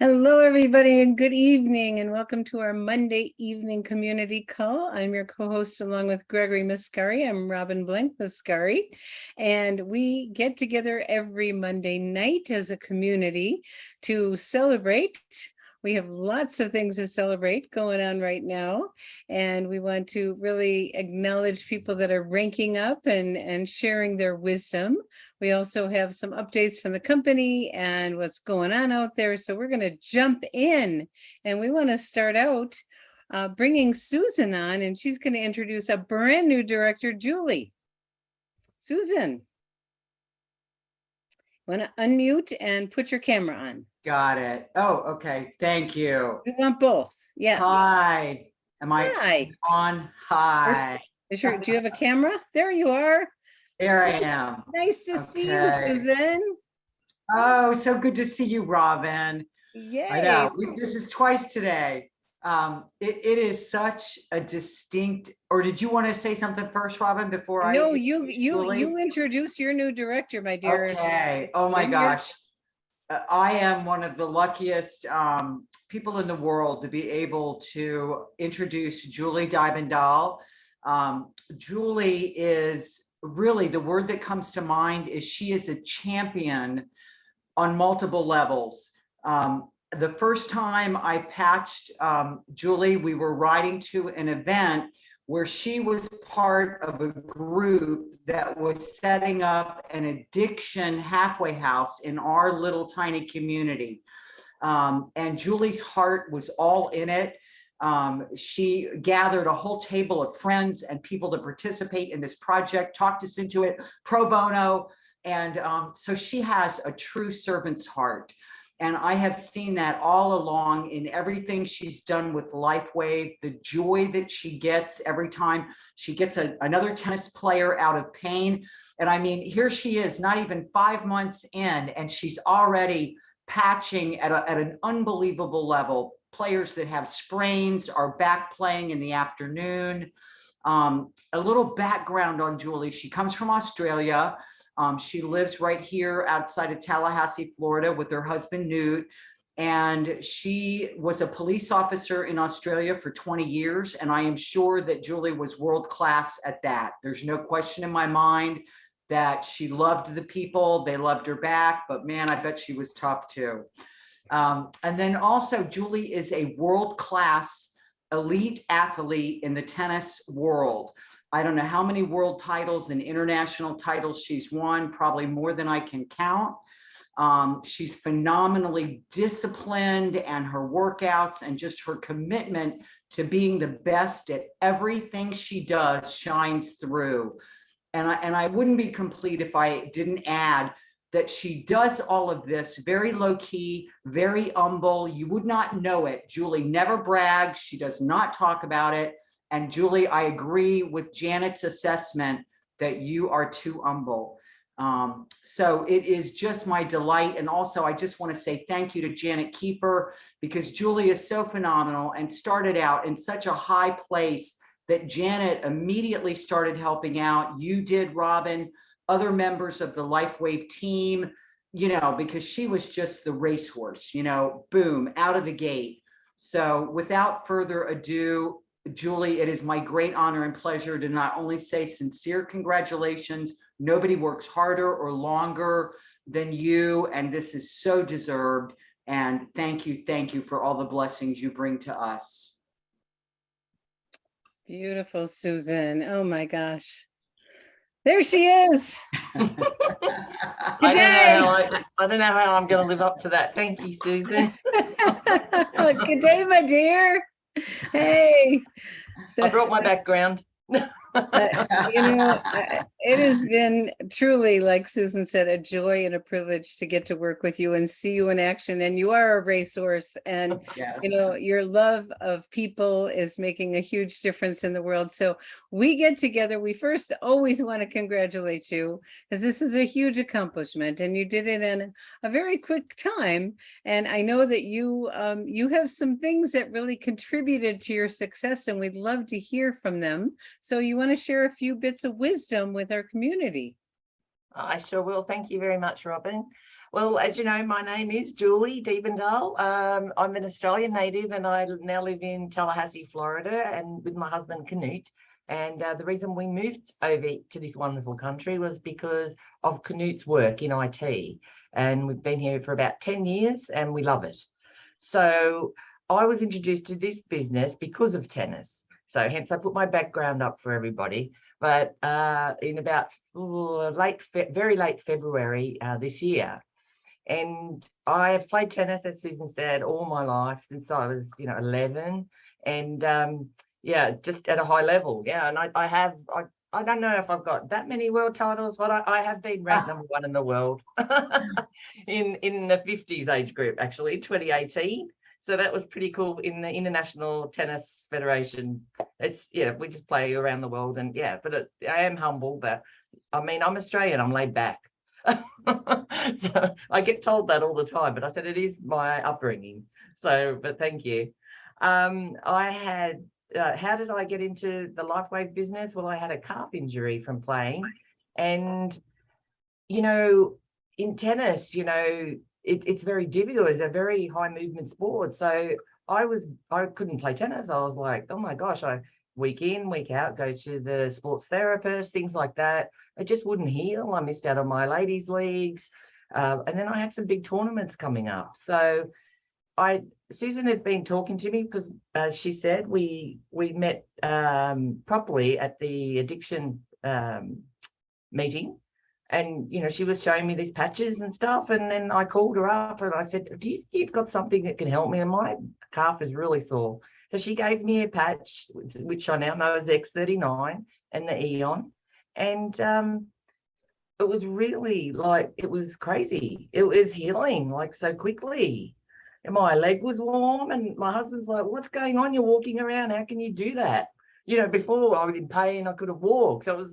Hello, everybody, and good evening, and welcome to our Monday evening community call. I'm your co-host along with Gregory Mascari. I'm Robin Blank Mascari, and we get together every Monday night as a community to celebrate. We have lots of things to celebrate going on right now, and we want to really acknowledge people that are ranking up and sharing their wisdom. We also have some updates from the company and what's going on out there. So we're going to jump in, and we want to start out bringing Susan on, and she's going to introduce a brand new director, Julie. Susan, want to unmute and put your camera on. Got it. Oh, okay. Thank you. We want both. Yes. Hi. Am I Hi. on? Hi. Sure. Do you have a camera? There you are. There I am. Nice to see you, Susan. Oh, so good to see you, Robin. Yay. I know. This is twice today. It is such a distinct, or did you want to say something first, Robin, before I? No, you introduce your new director, my dear. Okay. Oh my gosh. I am one of the luckiest people in the world to be able to introduce Julie Debendahl. Julie is really, the word that comes to mind is she is a champion on multiple levels. The first time I patched Julie, we were riding to an event where she was part of a group that was setting up an addiction halfway house in our little tiny community. And Julie's heart was all in it. She gathered a whole table of friends and people to participate in this project, talked us into it pro bono. And so she has a true servant's heart. And I have seen that all along in everything she's done with LifeWave, the joy that she gets every time she gets another tennis player out of pain. And I mean, here she is, not even 5 months in, and she's already patching at an unbelievable level. Players that have sprains are back playing in the afternoon. A little background on Julie. She comes from Australia. She lives right here outside of Tallahassee, Florida with her husband, Newt. And she was a police officer in Australia for 20 years. And I am sure that Julie was world-class at that. There's no question in my mind that she loved the people. They loved her back, but man, I bet she was tough too. And then also Julie is a world-class elite athlete in the tennis world. I don't know how many world titles and international titles she's won, probably more than I can count. She's phenomenally disciplined, and her workouts and just her commitment to being the best at everything she does shines through. And I wouldn't be complete if I didn't add that she does all of this very low key, very humble. You would not know it. Julie never brags. She does not talk about it. And Julie, I agree with Janet's assessment that you are too humble. So it is just my delight. And also, I just want to say thank you to Janet Kiefer, because Julie is so phenomenal and started out in such a high place that Janet immediately started helping out. You did, Robin, other members of the LifeWave team, you know, because she was just the racehorse, you know, boom, out of the gate. So without further ado, Julie, it is my great honor and pleasure to not only say sincere congratulations. Nobody works harder or longer than you, and this is so deserved. And thank you for all the blessings you bring to us. Beautiful, Susan. Oh my gosh. There she is. I don't know how I'm going to live up to that. Thank you, Susan. Good day, my dear. Hey. I brought my background. You know, it has been truly, like Susan said, a joy and a privilege to get to work with you and see you in action. And you are a racehorse, and you know, your love of people is making a huge difference in the world. So we get together. We first always want to congratulate you, because this is a huge accomplishment, and you did it in a very quick time. And I know that you you have some things that really contributed to your success, and we'd love to hear from them. So you want to share a few bits of wisdom with our community? I sure will. Thank you very much, Robin. Well, as you know, my name is Julie Debendahl. I'm an Australian native and I now live in Tallahassee, Florida, and with my husband, Canute. And the reason we moved over to this wonderful country was because of Canute's work in IT. And we've been here for about 10 years and we love it. So I was introduced to this business because of tennis. So hence I put my background up for everybody. But in about very late February this year, and I have played tennis, as Susan said, all my life since I was, 11, and yeah, just at a high level. Yeah, and I don't know if I've got that many world titles, but I have been ranked number one in the world in the 50s age group, actually, 2018. So that was pretty cool in the International Tennis Federation. We just play around the world, and yeah, but I am humble, but I mean, I'm Australian, I'm laid back. So I get told that all the time, but I said it is my upbringing. So, but thank you. I had, how did I get into the LifeWave business? Well, I had a calf injury from playing, and in tennis, it's very difficult. It's a very high movement sport. So I couldn't play tennis. I was like, oh my gosh, week in, week out, go to the sports therapist, things like that. It just wouldn't heal. I missed out on my ladies' leagues. And then I had some big tournaments coming up. So Susan had been talking to me because, as she said, we met properly at the addiction meeting. And, she was showing me these patches and stuff. And then I called her up and I said, do you think you've got something that can help me? And my calf is really sore. So she gave me a patch, which I now know is X39 and the Eon. And it was really it was crazy. It was healing so quickly. And my leg was warm and my husband's like, what's going on? You're walking around. How can you do that? Before I was in pain, I could have walked. So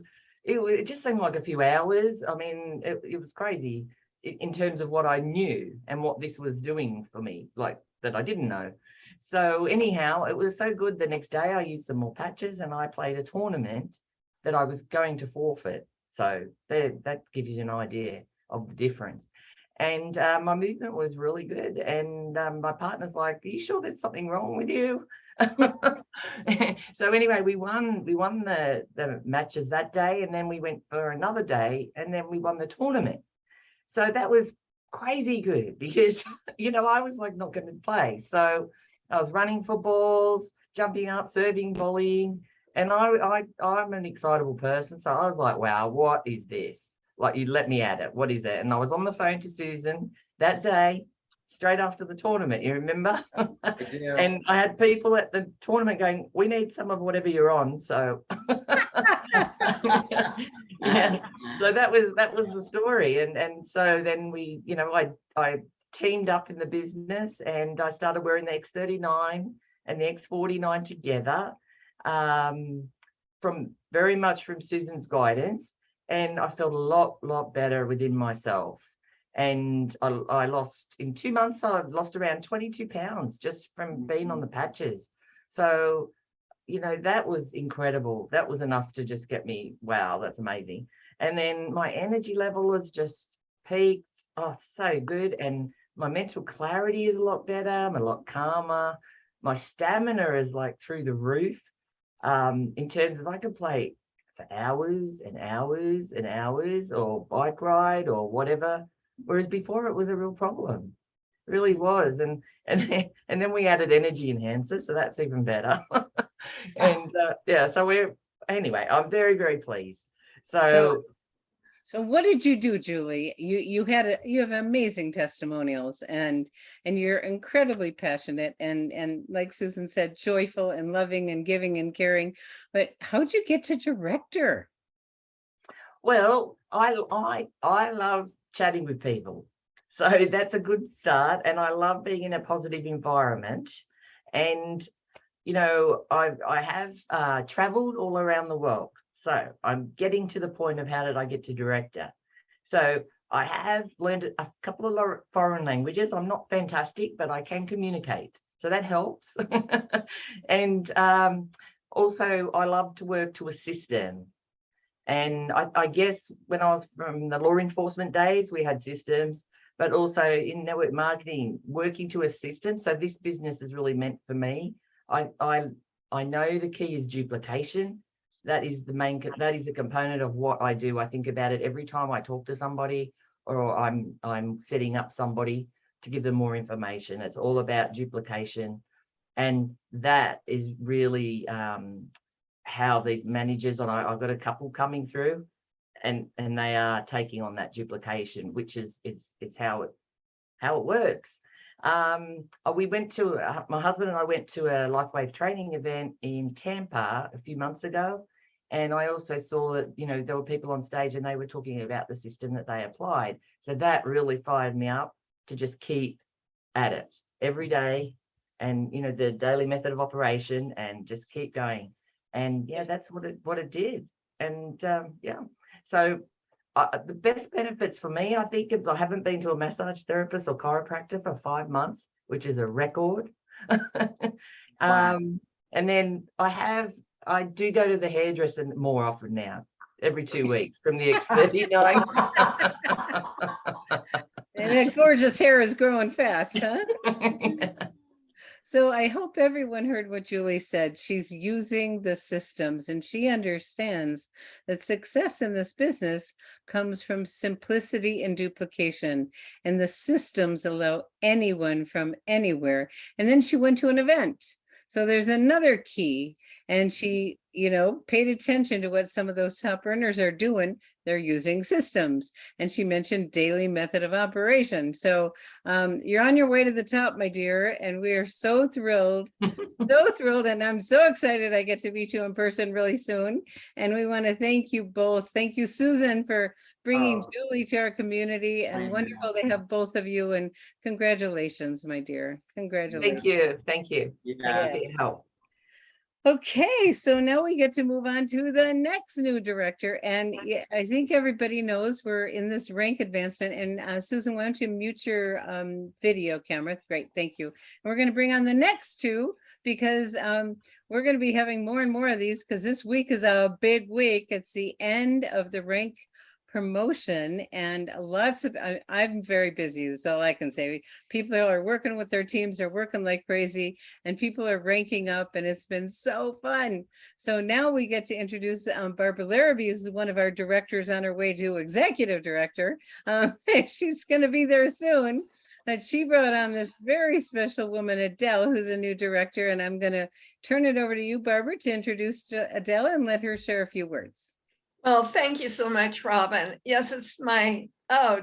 it just seemed like a few hours. I mean, it was crazy in terms of what I knew and what this was doing for me, that I didn't know. So anyhow, it was so good. The next day I used some more patches and I played a tournament that I was going to forfeit. So that gives you an idea of the difference. And my movement was really good. And my partner's like, are you sure there's something wrong with you? So anyway, we won the matches that day, and then we went for another day, and then we won the tournament. So that was crazy good because I was not going to play. So I was running for balls, jumping up, serving, volleying, and I'm an excitable person. So I was like, wow, what is this? You let me at it. What is it? And I was on the phone to Susan that day, straight after the tournament, you remember? I do. And I had people at the tournament going, we need some of whatever you're on. So yeah, so that was the story. And so then we, I teamed up in the business and I started wearing the X39 and the X49 together, very much from Susan's guidance. And I felt a lot better within myself. And I lost, in 2 months, I lost around 22 pounds just from being on the patches. So, that was incredible. That was enough to just get me, wow, that's amazing. And then my energy level has just peaked. Oh, so good. And my mental clarity is a lot better. I'm a lot calmer. My stamina is through the roof, in terms of I can play for hours and hours and hours, or bike ride or whatever. Whereas before it was a real problem. It really was. And then we added energy enhancer, so that's even better. And yeah, so anyway, I'm very, very pleased. So what did you do, Julie? You have amazing testimonials and you're incredibly passionate and like Susan said, joyful and loving and giving and caring. But how'd you get to director? Well, I love chatting with people. So that's a good start. And I love being in a positive environment. And, I have traveled all around the world. So I'm getting to the point of how did I get to director? So I have learned a couple of foreign languages. I'm not fantastic, but I can communicate. So that helps. And also I love to work to a system. And I guess when I was from the law enforcement days, we had systems. but also in network marketing, working to a system. So this business is really meant for me. I know the key is duplication. That is a component of what I do. I think about it every time I talk to somebody or I'm setting up somebody to give them more information. It's all about duplication. And that is really how these managers, and I've got a couple coming through, and they are taking on that duplication, which is how it works. We went to my husband and I went to a LifeWave training event in Tampa a few months ago, and I also saw that there were people on stage and they were talking about the system that they applied. So that really fired me up to just keep at it every day, and the daily method of operation, and just keep going. And yeah, that's what it did. And yeah, so the best benefits for me, I think, is I haven't been to a massage therapist or chiropractor for 5 months, which is a record. Wow. And then I do go to the hairdresser more often now, every 2 weeks, from the X39. And that gorgeous hair is growing fast, huh? So I hope everyone heard what Julie said. She's using the systems and she understands that success in this business comes from simplicity and duplication. And the systems allow anyone from anywhere. And then she went to an event. So there's another key. And she, paid attention to what some of those top earners are doing. They're using systems. And she mentioned daily method of operation. So you're on your way to the top, my dear. And we are so thrilled, so thrilled. And I'm so excited I get to meet you in person really soon. And we want to thank you both. Thank you, Susan, for bringing Julie to our community. And wonderful to have both of you. And congratulations, my dear. Congratulations. Thank you. Yes. Thank you for your help. Okay, so now we get to move on to the next new director. And I think everybody knows we're in this rank advancement. And Susan, why don't you mute your video camera? Great, thank you. And we're going to bring on the next two because we're going to be having more and more of these because this week is a big week. It's the end of the rank promotion and I'm very busy. That's all I can say. People are working with their teams, they're working like crazy, and people are ranking up, and it's been so fun. So now we get to introduce Barbara Larabee, who's one of our directors on her way to executive director. She's going to be there soon. But she brought on this very special woman, Adele, who's a new director, and I'm going to turn it over to you, Barbara, to introduce Adele and let her share a few words. Well, thank you so much, Robin. Yes, it's my,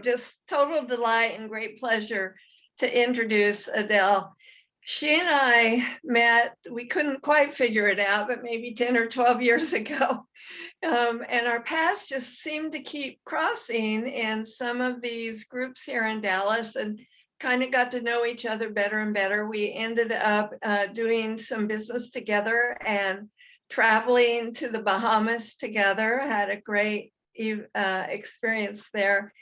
just total delight and great pleasure to introduce Adele. She and I met, we couldn't quite figure it out, but maybe 10 or 12 years ago. And our paths just seemed to keep crossing in some of these groups here in Dallas, and kind of got to know each other better and better. We ended up doing some business together and traveling to the Bahamas together, had a great experience there.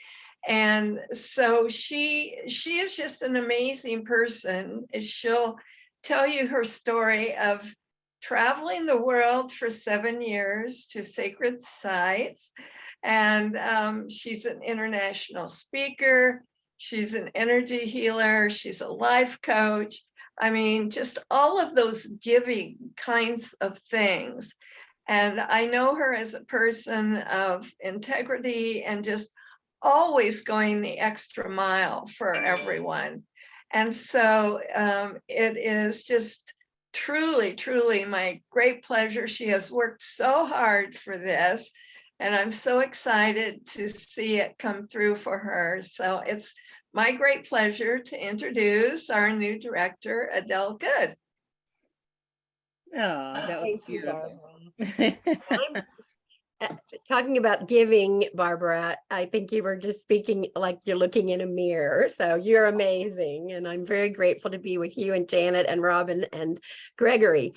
And so she is just an amazing person. She'll tell you her story of traveling the world for 7 years to sacred sites. And she's an international speaker. She's an energy healer. She's a life coach. I mean, just all of those giving kinds of things. And I know her as a person of integrity and just always going the extra mile for everyone. And so it is just truly, truly my great pleasure. She has worked so hard for this, and I'm so excited to see it come through for her. So it's my great pleasure to introduce our new director, Adele Good. Oh, that was Thank beautiful. you, Barbara. Talking about giving, Barbara, I think you were just speaking like you're looking in a mirror. So you're amazing. And I'm very grateful to be with you and Janet and Robin and Gregory.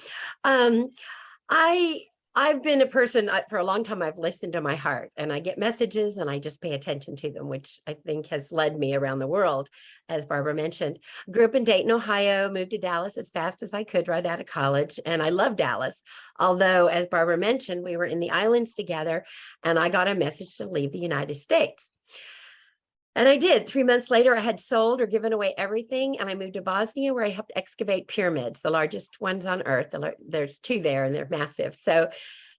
I've been a person for a long time. I've listened to my heart, and I get messages and I just pay attention to them, which I think has led me around the world. As Barbara mentioned, grew up in Dayton, Ohio, moved to Dallas as fast as I could right out of college. And I love Dallas. Although, as Barbara mentioned, we were in the islands together and I got a message to leave the United States. And I did. 3 months later, I had sold or given away everything. And I moved to Bosnia, where I helped excavate pyramids, the largest ones on earth. There's 2 there and they're massive. So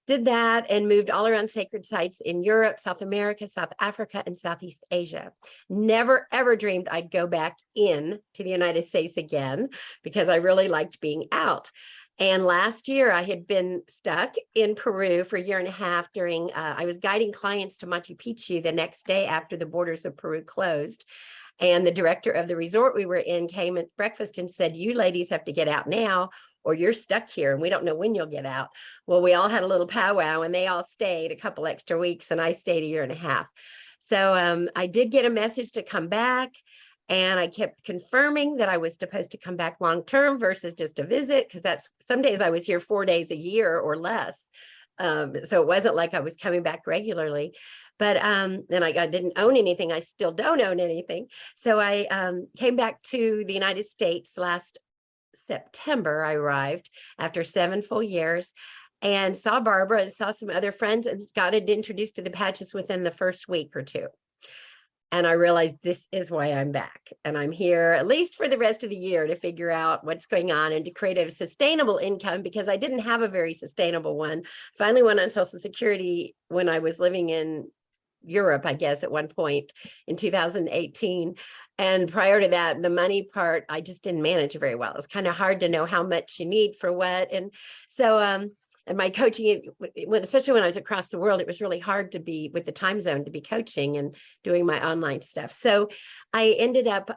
did that and moved all around sacred sites in Europe, South America, South Africa, and Southeast Asia. Never, ever dreamed I'd go back in to the United States again, because I really liked being out. And last year I had been stuck in Peru for a year and a half during, I was guiding clients to Machu Picchu the next day after the borders of Peru closed. And the director of the resort we were in came at breakfast and said, "You ladies have to get out now, or you're stuck here and we don't know when you'll get out." Well, we all had a little powwow and they all stayed a couple extra weeks and I stayed a year and a half. So I did get a message to come back, and I kept confirming that I was supposed to come back long-term versus just a visit, because that's some days I was here 4 days a year or less. So it wasn't like I was coming back regularly. But then I didn't own anything. I still don't own anything. So I came back to the United States last September. I arrived after 7 full years and saw Barbara and saw some other friends and got introduced to the patches within the first week or 2. And I realized this is why I'm back. And I'm here at least for the rest of the year to figure out what's going on and to create a sustainable income, because I didn't have a very sustainable one. Finally went on Social Security when I was living in Europe, I guess, at one point in 2018. And prior to that, the money part, I just didn't manage very well. It's kind of hard to know how much you need for what. And so, and my coaching, especially when I was across the world, it was really hard to be with the time zone to be coaching and doing my online stuff. So I ended up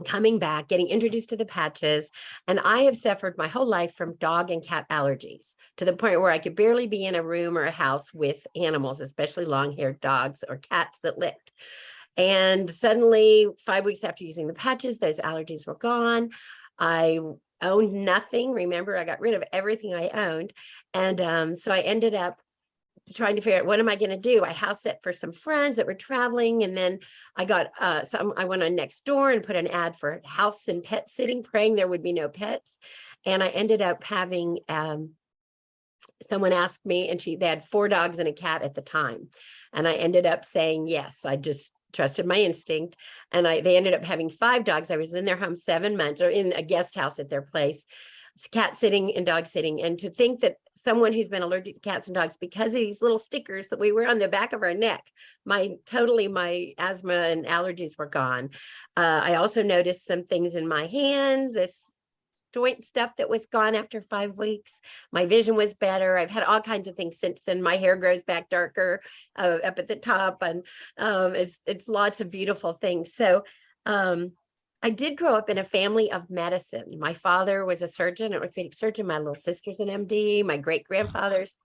coming back, getting introduced to the patches, and I have suffered my whole life from dog and cat allergies, to the point where I could barely be in a room or a house with animals, especially long-haired dogs or cats that licked. And suddenly, 5 weeks after using the patches, those allergies were gone. I owned nothing. Remember, I got rid of everything I owned. And so I ended up trying to figure out, what am I going to do? I house sat for some friends that were traveling. And then I got I went on Nextdoor and put an ad for house and pet sitting, praying there would be no pets. And I ended up having someone asked me, and they had 4 dogs and a cat at the time. And I ended up saying yes. I just trusted my instinct. And they ended up having 5 dogs. I was in their home 7 months, or in a guest house at their place, cat sitting and dog sitting. And to think that someone who's been allergic to cats and dogs, because of these little stickers that we wear on the back of our neck, my asthma and allergies were gone. I also noticed some things in my hand, this joint stuff that was gone after 5 weeks. My vision was better. I've had all kinds of things since then. My hair grows back darker up at the top, and it's lots of beautiful things. So I did grow up in a family of medicine. My father was a surgeon, an orthopedic surgeon. My little sister's an MD, my great-grandfather's.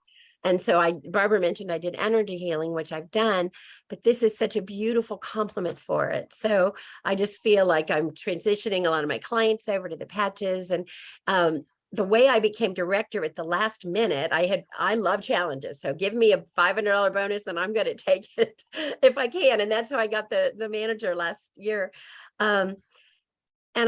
And so Barbara mentioned I did energy healing, which I've done, but this is such a beautiful complement for it. So I just feel like I'm transitioning a lot of my clients over to the patches. And the way I became director at the last minute, I love challenges. So give me a $500 bonus and I'm going to take it if I can. And that's how I got the manager last year. And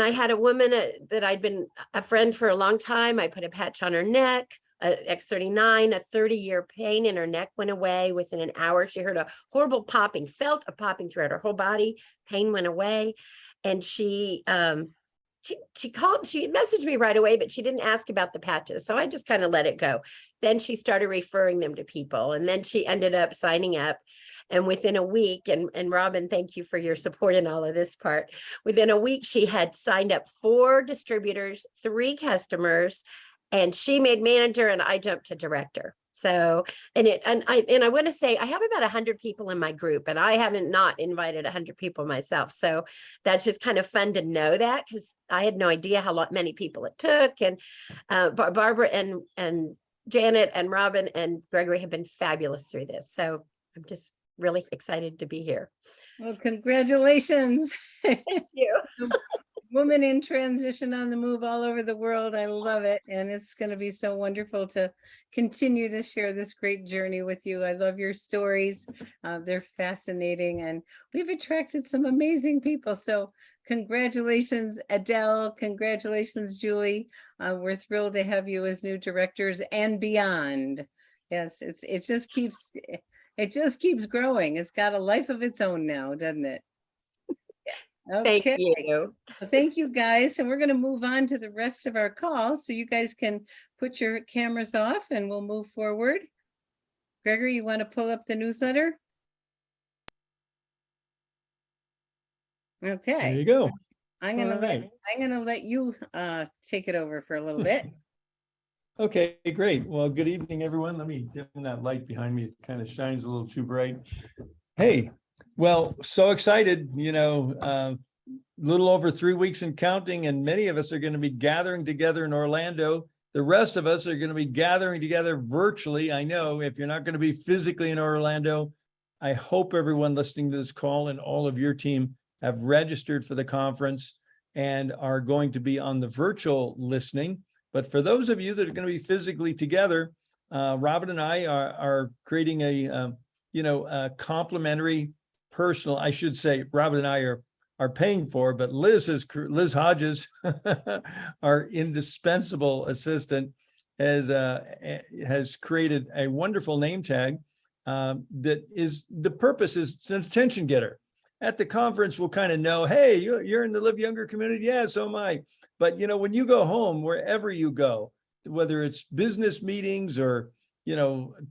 I had a woman that I'd been a friend for a long time. I put a patch on her neck, X39, a 30-year pain in her neck went away within an hour. She heard a horrible popping, felt a popping throughout her whole body. Pain went away. And she messaged me right away, but she didn't ask about the patches. So I just kind of let it go. Then she started referring them to people. And then she ended up signing up. And within a week, and Robin, thank you for your support in all of this part. Within a week, she had signed up 4 distributors, 3 customers, and she made manager and I jumped to director. So, and I want to say I have about 100 people in my group, and I haven't not invited 100 people myself. So that's just kind of fun to know that, because I had no idea how many people it took. And Barbara and Janet and Robin and Gregory have been fabulous through this. So I'm just really excited to be here. Well, congratulations. Thank you. Woman in transition, on the move all over the world. I love it. And it's going to be so wonderful to continue to share this great journey with you. I love your stories. They're fascinating, and we've attracted some amazing people. So congratulations, Adele. Congratulations, Julie. We're thrilled to have you as new directors and beyond. Yes, it just keeps It just keeps growing. It's got a life of its own now, doesn't it? Thank Okay. you. Well, thank you guys. And we're going to move on to the rest of our call. So you guys can put your cameras off and we'll move forward. Gregory, you want to pull up the newsletter? There Okay. you go. I'm gonna All let right. I'm gonna let you take it over for a little bit. Okay, great. Well, good evening, everyone. Let me dim that light behind me. It kind of shines a little too bright. Hey, well, so excited, little over 3 weeks and counting, and many of us are going to be gathering together in Orlando. The rest of us are going to be gathering together virtually. I know if you're not going to be physically in Orlando, I hope everyone listening to this call and all of your team have registered for the conference and are going to be on the virtual listening. But for those of you that are going to be physically together, Robin and I are creating a complimentary personal, I should say, Robin and I are paying for, but Liz Hodges, our indispensable assistant, has created a wonderful name tag that is, the purpose is it's an attention getter. At the conference, we'll kind of know, hey, you're in the Live Younger community. Yeah, so am I. But, when you go home, wherever you go, whether it's business meetings or,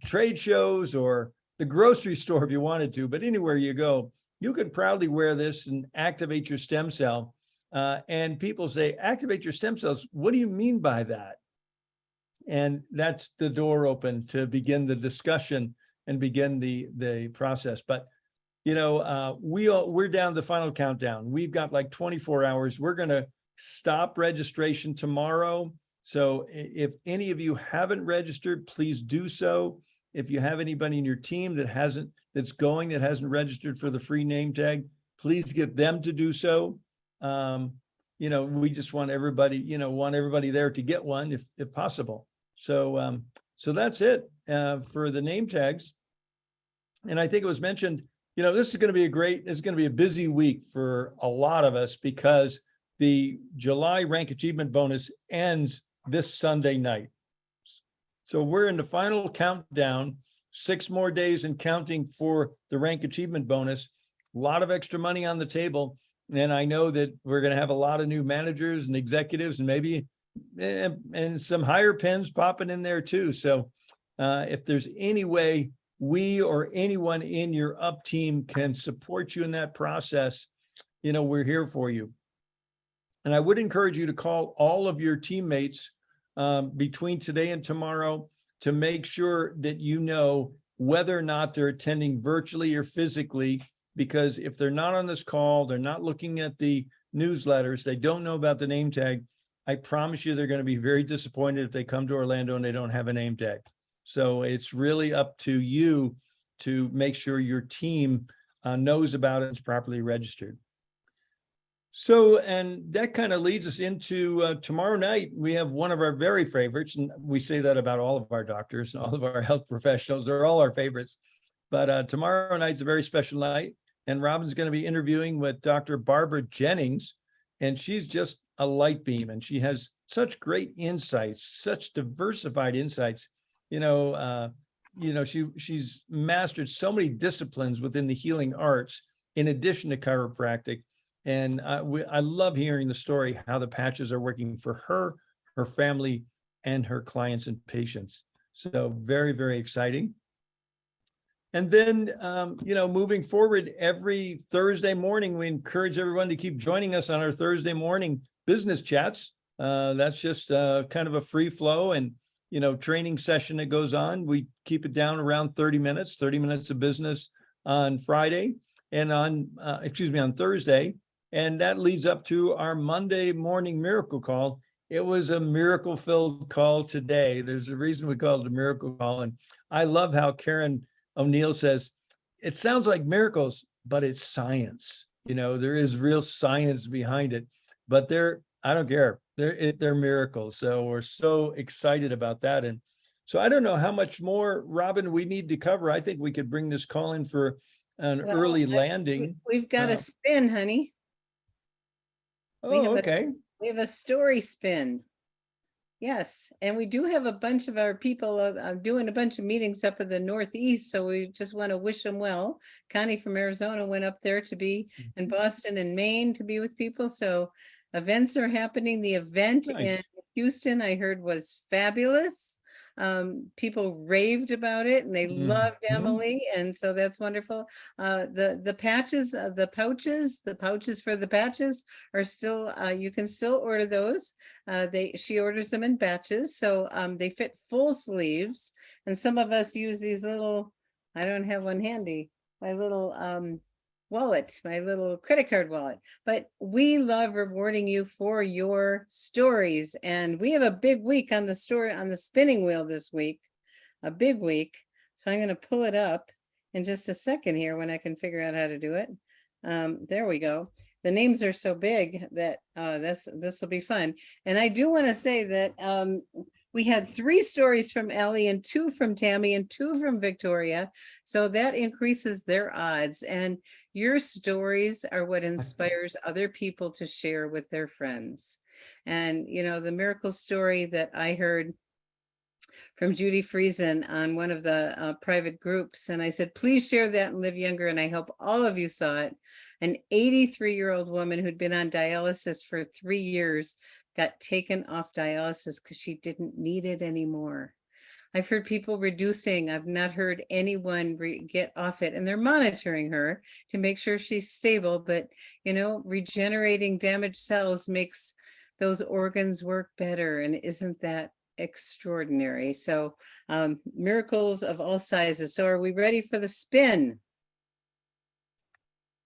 trade shows or the grocery store if you wanted to, but anywhere you go, you could proudly wear this and activate your stem cell. And people say, activate your stem cells. What do you mean by that? And that's the door open to begin the discussion and begin the process. But we're down the final countdown. We've got like 24 hours. We're going to stop registration tomorrow. So if any of you haven't registered, please do so. If you have anybody in your team that hasn't registered for the free name tag, please get them to do so. We just want everybody there to get one if possible. So that's it for the name tags. And I think it was mentioned, this is going to be a busy week for a lot of us because the July Rank Achievement Bonus ends this Sunday night. So we're in the final countdown, 6 more days and counting for the Rank Achievement Bonus. A lot of extra money on the table. And I know that we're going to have a lot of new managers and executives and maybe and some higher pens popping in there too. So if there's any way we or anyone in your up team can support you in that process, we're here for you. And I would encourage you to call all of your teammates between today and tomorrow to make sure that you know whether or not they're attending virtually or physically, because if they're not on this call, they're not looking at the newsletters, they don't know about the name tag, I promise you they're going to be very disappointed if they come to Orlando and they don't have a name tag. So it's really up to you to make sure your team knows about it and is properly registered. So, and that kind of leads us into tomorrow night. We have one of our very favorites, and we say that about all of our doctors and all of our health professionals. They're all our favorites. But tomorrow night's a very special night, and Robin's going to be interviewing with Dr. Barbara Jennings, and she's just a light beam, and she has such great insights, such diversified insights. She's mastered so many disciplines within the healing arts, in addition to chiropractic. And I love hearing the story, how the patches are working for her, her family, and her clients and patients. So very, very exciting. And then, moving forward, every Thursday morning, we encourage everyone to keep joining us on our Thursday morning business chats. That's just kind of a free flow and, training session that goes on. We keep it down around 30 minutes of business on Friday and on Thursday. And that leads up to our Monday morning miracle call. It was a miracle-filled call today. There's a reason we call it a miracle call. And I love how Karen O'Neill says, it sounds like miracles, but it's science. There is real science behind it, but I don't care. They're miracles. So we're so excited about that. And so I don't know how much more, Robin, we need to cover. I think we could bring this call in for an early landing. We've got a spin, honey. Oh, okay. We have a story spin. Yes, and we do have a bunch of our people doing a bunch of meetings up in the Northeast, so we just want to wish them well. Connie from Arizona went up there to be in Boston and Maine to be with people, so events are happening. The event in Nice. Houston, I heard, was fabulous. People raved about it and they loved Mhm. Emily, and so that's wonderful. The patches, the pouches for the patches are still, you can still order those. She orders them in batches, so they fit full sleeves, and some of us use these little, I don't have one handy, my little wallet, my little credit card wallet. But we love rewarding you for your stories, and we have a big week on the story on the spinning wheel this week, a big week. So I'm going to pull it up in just a second here when I can figure out how to do it. There we go. The names are so big that this will be fun. And I do want to say that we had 3 stories from Ellie and 2 from Tammy and 2 from Victoria. So that increases their odds. And your stories are what inspires other people to share with their friends. And, you know, the miracle story that I heard from Judy Friesen on one of the private groups. And I said, please share that and live younger. And I hope all of you saw it. An 83-year-old woman who'd been on dialysis for 3 years got taken off dialysis because she didn't need it anymore. I've heard people reducing. I've not heard anyone get off it, and they're monitoring her to make sure she's stable. But, you know, regenerating damaged cells makes those organs work better. And isn't that extraordinary? So miracles of all sizes. So are we ready for the spin?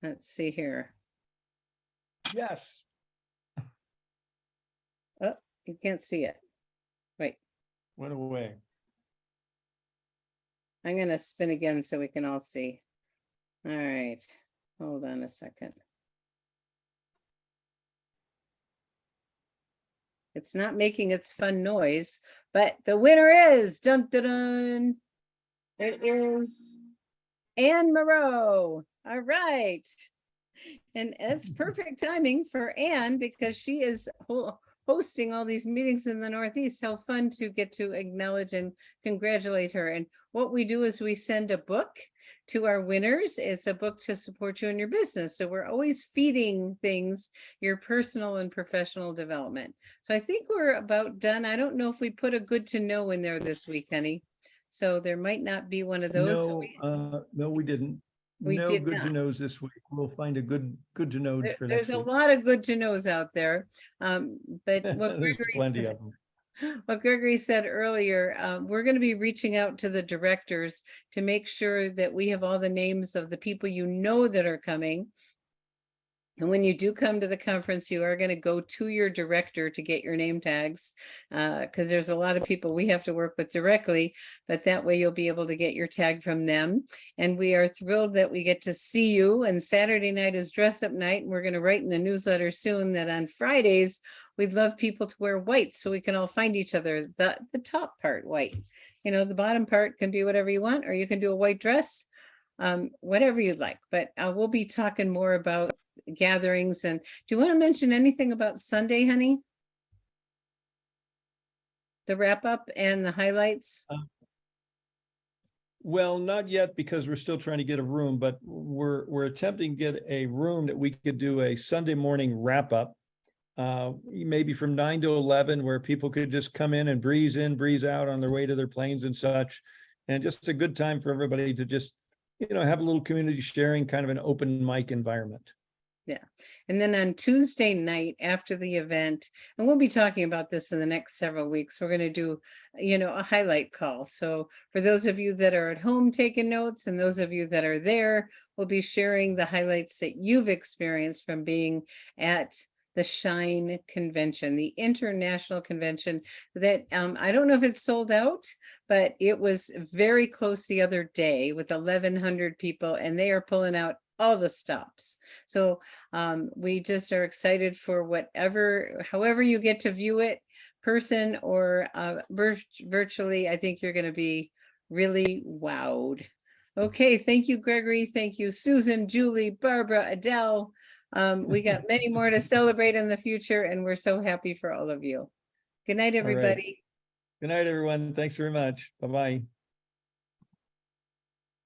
Let's see here. Yes. Oh, you can't see it. Wait, Went away. I'm going to spin again so we can all see. All right, hold on a second. It's not making its fun noise, but the winner is, dun dun dun, it is Anne Moreau. All right. And it's perfect timing for Anne because she is hosting all these meetings in the Northeast. How fun to get to acknowledge and congratulate her. And what we do is we send a book to our winners. It's a book to support you in your business. So we're always feeding things, your personal and professional development. So I think we're about done. I don't know if we put a good to know in there this week, honey. So there might not be one of those. No, we didn't. We No did good to not. knows this week. We'll find a good to know for There's next a week. lot of good to knows out there. But what There's Gregory plenty said, of them. what Gregory said earlier, we're going to be reaching out to the directors to make sure that we have all the names of the people you know that are coming. And when you do come to the conference, you are going to go to your director to get your name tags, because there's a lot of people we have to work with directly, but that way you'll be able to get your tag from them. And we are thrilled that we get to see you. And Saturday night is dress up night. And we're going to write in the newsletter soon that on Fridays, we'd love people to wear white so we can all find each other. The top part white, you know, the bottom part can be whatever you want, or you can do a white dress, whatever you'd like. But we'll be talking more about gatherings. And do you want to mention anything about Sunday, honey? The wrap up and the highlights? Well, not yet because we're still trying to get a room, but we're attempting to get a room that we could do a Sunday morning wrap up, maybe from 9 to 11, where people could just come in, breeze out on their way to their planes and such. And just a good time for everybody to just, you know, have a little community sharing, kind of an open mic environment. Yeah. And then on Tuesday night after the event, and we'll be talking about this in the next several weeks, we're going to do, you know, a highlight call. So for those of you that are at home taking notes and those of you that are there, we'll be sharing the highlights that you've experienced from being at the Shine convention, the international convention that I don't know if it's sold out, but it was very close the other day with 1,100 people, and they are pulling out all the stops. So we just are excited for however you get to view it, person or virtually. I think you're going to be really wowed. Okay, thank you, Gregory. Thank you, Susan, Julie, Barbara, Adele. We got many more to celebrate in the future, and we're so happy for all of you. Good night, right. everybody. Good night, everyone. Thanks very much. Bye-bye.